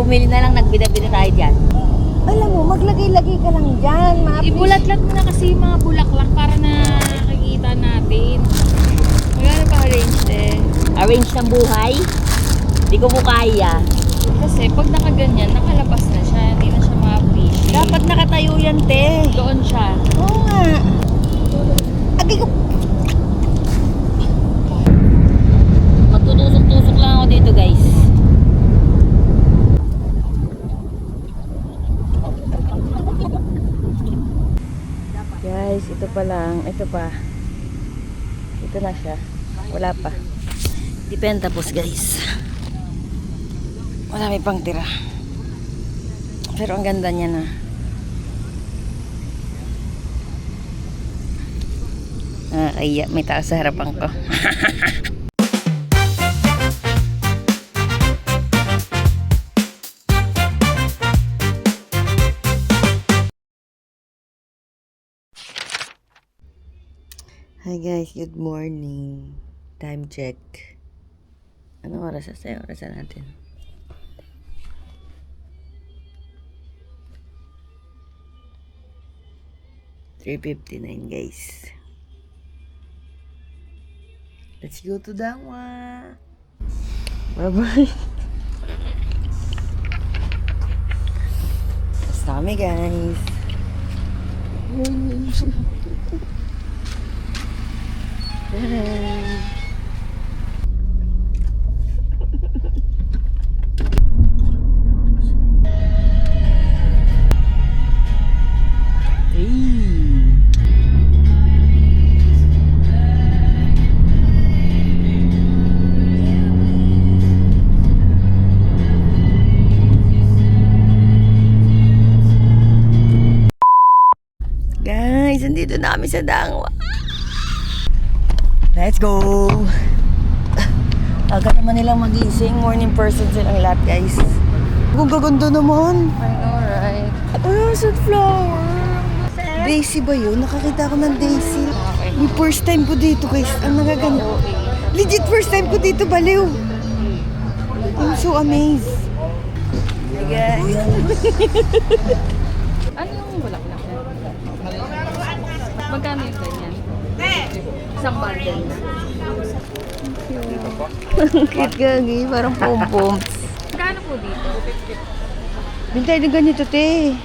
bumili na lang, nagbida-bida tayo dyan. Alam mo, maglagay-lagay ka lang dyan. Ibulat-lat mo na kasi yung mga bulaklak para na nakikita natin. Magkano pa arrange eh? Arrange ng buhay. Hindi ko po kaya. Kasi pag nakaganyan, nakalabas na siya. Hindi na siya ma-appreciate. Dapat nakatayo yan, te. Doon siya. Oo nga. Agay ko. Magtutusok-tusok lang ako dito, guys. Guys, ito pa lang. Ito pa. Ito na siya. Wala pa. Depende tapos, guys. Wala may pang tira. Pero ang ganda niya na. Nakakaya, may tao sa harapan ko. Hi guys, good morning. Time check. Anong oras na sa'yo? Orasan natin. $3:59 guys. Let's go to Dangwa. Bye-bye. It's kami guys. Guys, andito na kami sa Dangwa. Let's go! Aga naman nilang magising. Morning person silang lahat, guys. Kung gaganda naman. I know, right? Oh, sunflower. Daisy ba yun? Nakakita ko ng Daisy. Okay. Yung first time ko dito, guys. Ang nagaganda. Legit first time ko dito, baliw. I'm so amazed. Hey, guys. Ano yung bulaklak na? Magkano yung ganyan? Isang bundle na. Cute gagi. Parang pom-pom. Magkano po dito? Bintay din ganito, te.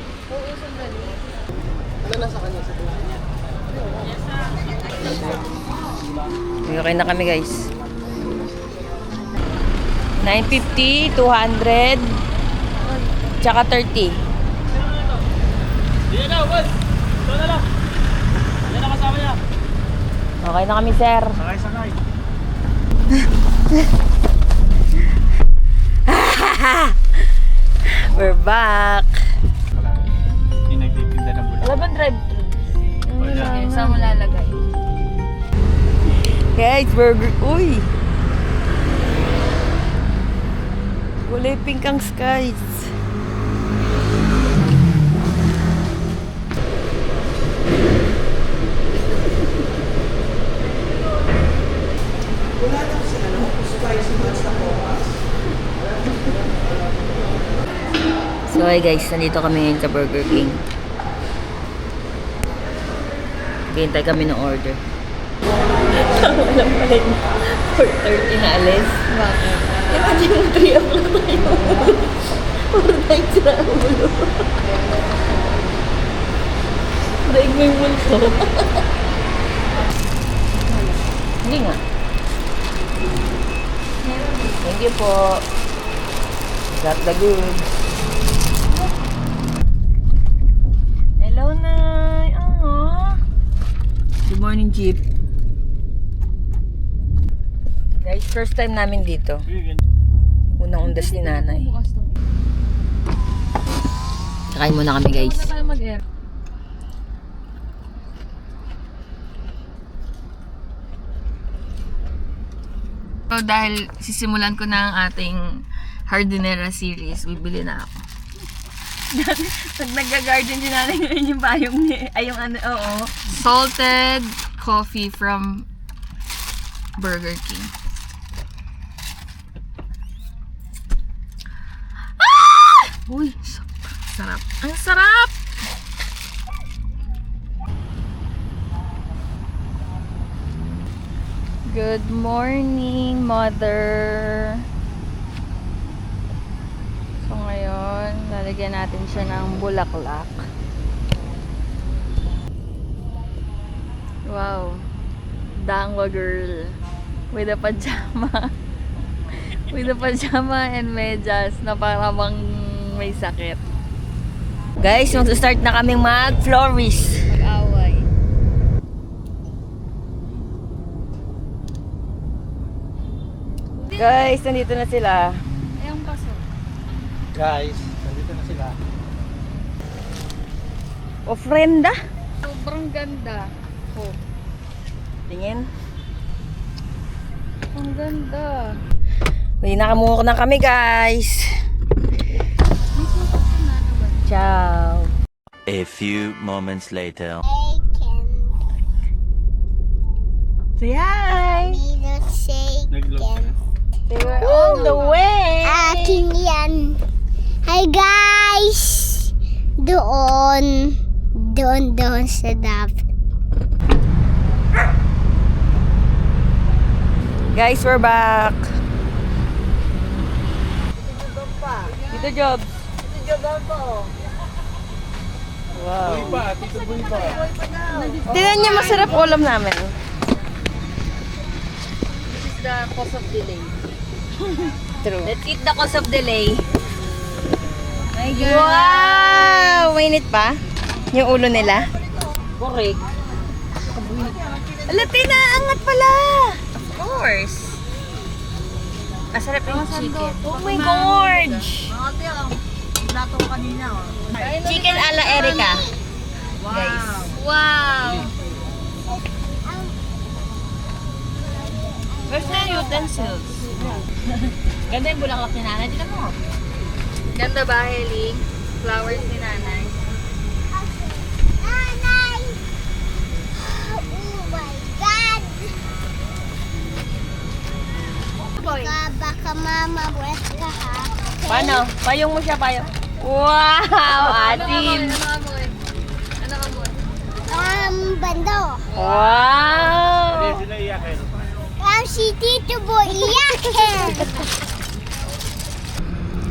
Okay na kami, guys. 950, 200, tsaka 30. Okay na kami, sir. Sakay. We're back. Yung nagtitinda ng bulak. Wala bang drive-thru? Saan mo lalagay? Guys, burger. Uy! Kulay pink ang skies. So, hi guys, nandito kami ngayon sa Burger King. Hintay kami ng order. Alam pala yun. 4:30 na alis. Bakit? Imagine mo 3 o'clock tayo. 4 nights na ulo. Daig mo yung multo. Hindi nga. Thank you po. Got the goods. Hello, Nay. Aww. Good morning, Jeep. Guys, first time namin dito. Unang undas ni nanay. Bukas na. Sakayin muna kami, guys. Huwag na tayo mag-air. So, dahil sisimulan ko na ang ating Hardinera series, bibili na ako. Pag nag-garden din natin yun yung payong niya. Ay, yung ano, oo. Salted coffee from Burger King. Ah! sarap. Ang sarap! Good morning, Mother. So ngayon, lalagyan natin siya ng bulaklak. Wow. Dangwa girl. With a pajama. With a pajama and medyas na para bang may sakit. Guys, mag-start na kaming mag-florist. Mag-away. Guys, nandito na sila. Ayong paso. Guys, nandito na sila. Ofrenda. Sobrang ganda. Oh, Tingin. ang ganda. May nakamuha na kami, guys. Ciao. A few moments later. Say hi. Naglog. They were all the way. Akin yan. Hi guys! Doon sa dapat. Guys, we're back. Dito, Jobs. Wow. Boy pa, Tito Boy pa. Tingnan niyo, masarap ulam namin. This is the cause of delay. True. Let's eat the cause of delay. My God. Wow! Mainit pa? Yung ulo nila? Correct. Ala, angat pala! Of course. Masarap yung chicken. Oh my gorge! Chicken ala Erica. Guys. Wow. Where's the utensils? Ganda yung bulaklak ni nanay. Dito mo. Ganda ba, Heli? Flowers ni nanay. Nanay! Oh my God! Baka mamawet ka ha. Paano? Payong mo siya, payong. Wow! Atin! Ano ka mo? Bando. Wow! Sila iyakin. Si Tito Boy iyakin.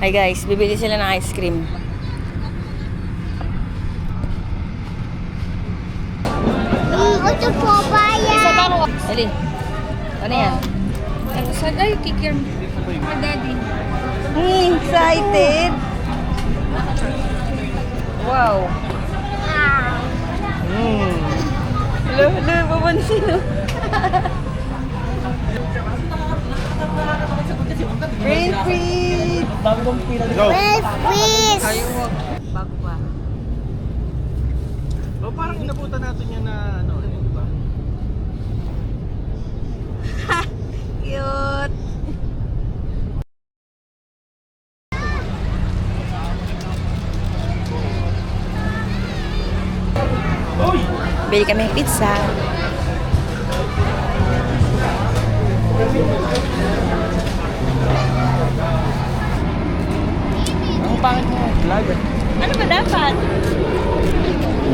Hi guys, bibili sila ng ice cream. Ito po ba yan? Dali. Ano yan? Saan ay kikir mo? Daddy. Excited! Wow! Hello, papansin mo. Rain feet! Go! With fish. Bago pa. Oh, parang inabutan natin yan na ano, di ba? Cute! Bili kami ng pizza. Ang pangit mo. Vlogger. Ano ba dapat?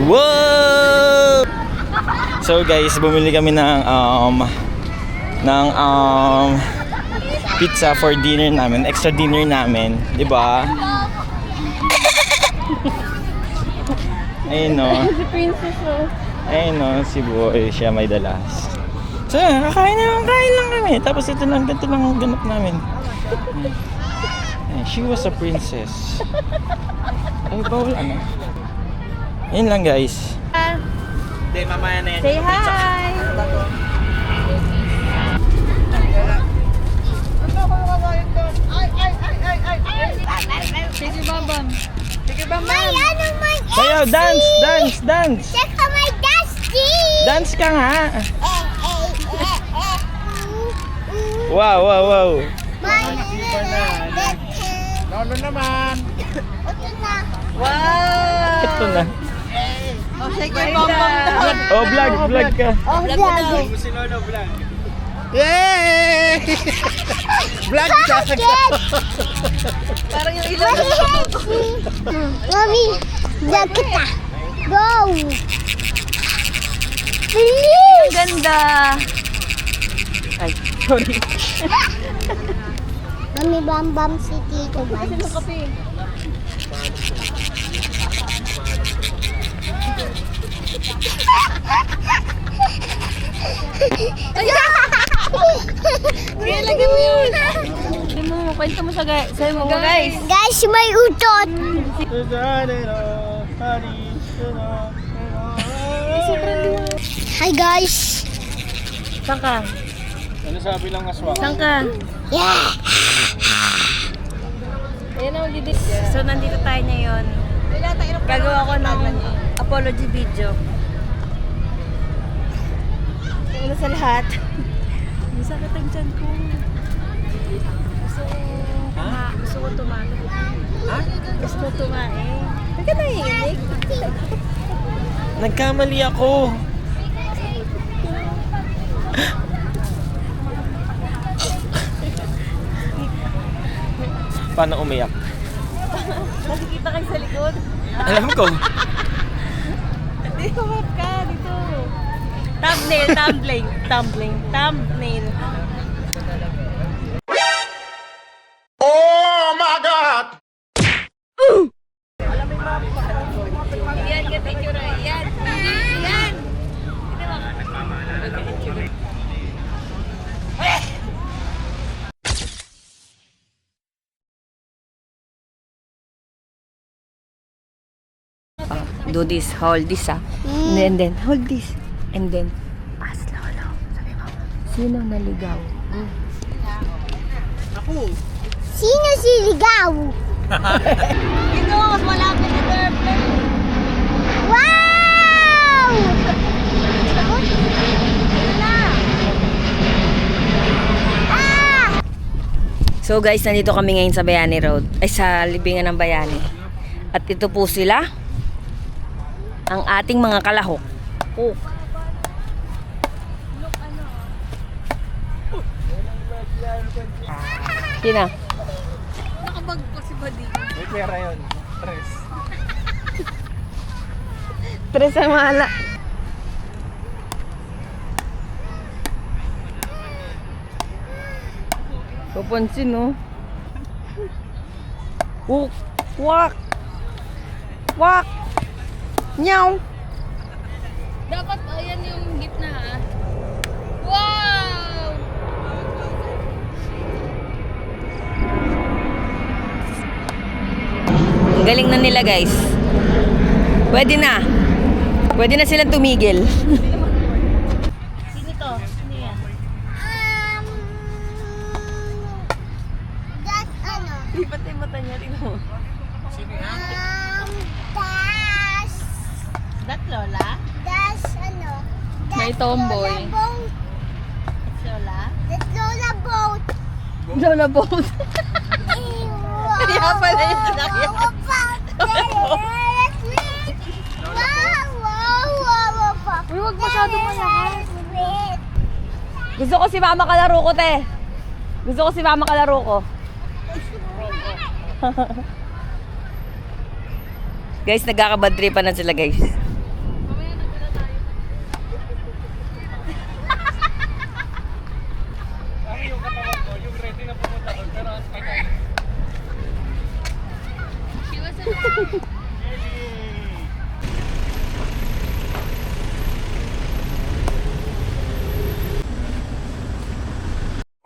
Wow! So guys, bumili kami ng pizza for dinner namin, extra dinner namin, 'di ba? Ayun no. Si Princess Ayun no, si Boy, siya may dalas. So, kain lang kami. Tapos ito lang, ganito lang ang ganap namin. She was a princess. Ay, bawal ano. Yun lang guys. Hindi, mamaya na yan. Say hi! Sige, babam. Sige, babam. May ano man Sayo, dance! Saka may dusty. Dance ka nga! Wow! May Lolo naman! Ito na. Ito na. Oh, sige, bam. Oh, vlog ka. Oh, vlog. Si Lolo vlog. Yay! Vlog ka! Parang yung ilan. Mommy, vlog kita. Go! Please! Ganda! Ay, sorry. Mami, bam si Tito Vance. Kaya lagyan mo yun! Hindi mo, kwento mo sa sa'yo mo guys. Guys, may utot. Hi guys. Saan ka? Ano sabi ng aswang? Saan ka? Yeah. So, nandito tayo ngayon. Gagawa ko ng apology video. Una sa lahat, may sakit ang tiyan ko. Gusto ko tumain. Ha? Gusto ko tumain. Ba't ka nahihinig? Nagkamali ako. Paano umiyak? Nakikita kayo sa likod. Alam ko. Dito, wag ka. Dito. Thumbnail. Yan, ka-picture. Yan. Yan. Do this, hold this and then hold this. And then, ask Lolo. Sabi mo, sino naligaw? Sino si Ligaw? Dito, mas malapit na girlfriend. Wow! So guys, nandito kami ngayon sa Bayani Road. Ay, sa libingan ng Bayani. At ito po sila. Ang ating mga kalahok. Oh. Sino? Nakabag ko si Buddy. May pera yun. Tres. Tres ang mahala. Papansin, no? Wak! Wak! Nyaw! Dapat, ayan yung gitna ha. Wow! Ang galing na nila, guys. Pwede na. Pwede na silang tumigil. Sino to? Sino yan? That's ano? Lipat na yung mata niya. Tingnan mo. That's That Lola? that's ano? May That's tomboy. Lola boat. It's Lola? That's Lola boat. Lola boat. Kaya pala yung sasakyan. Uy, huwag masyadong malakas. Gusto ko si mama kalaro ko, te. Gusto ko si mama kalaro ko. Guys, nagkakabadtripan na sila, guys. Yung katawan ko, yung ready na pumunta doon, pero ang tagal.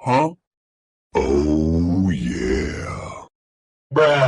Huh? Oh yeah. Bruh.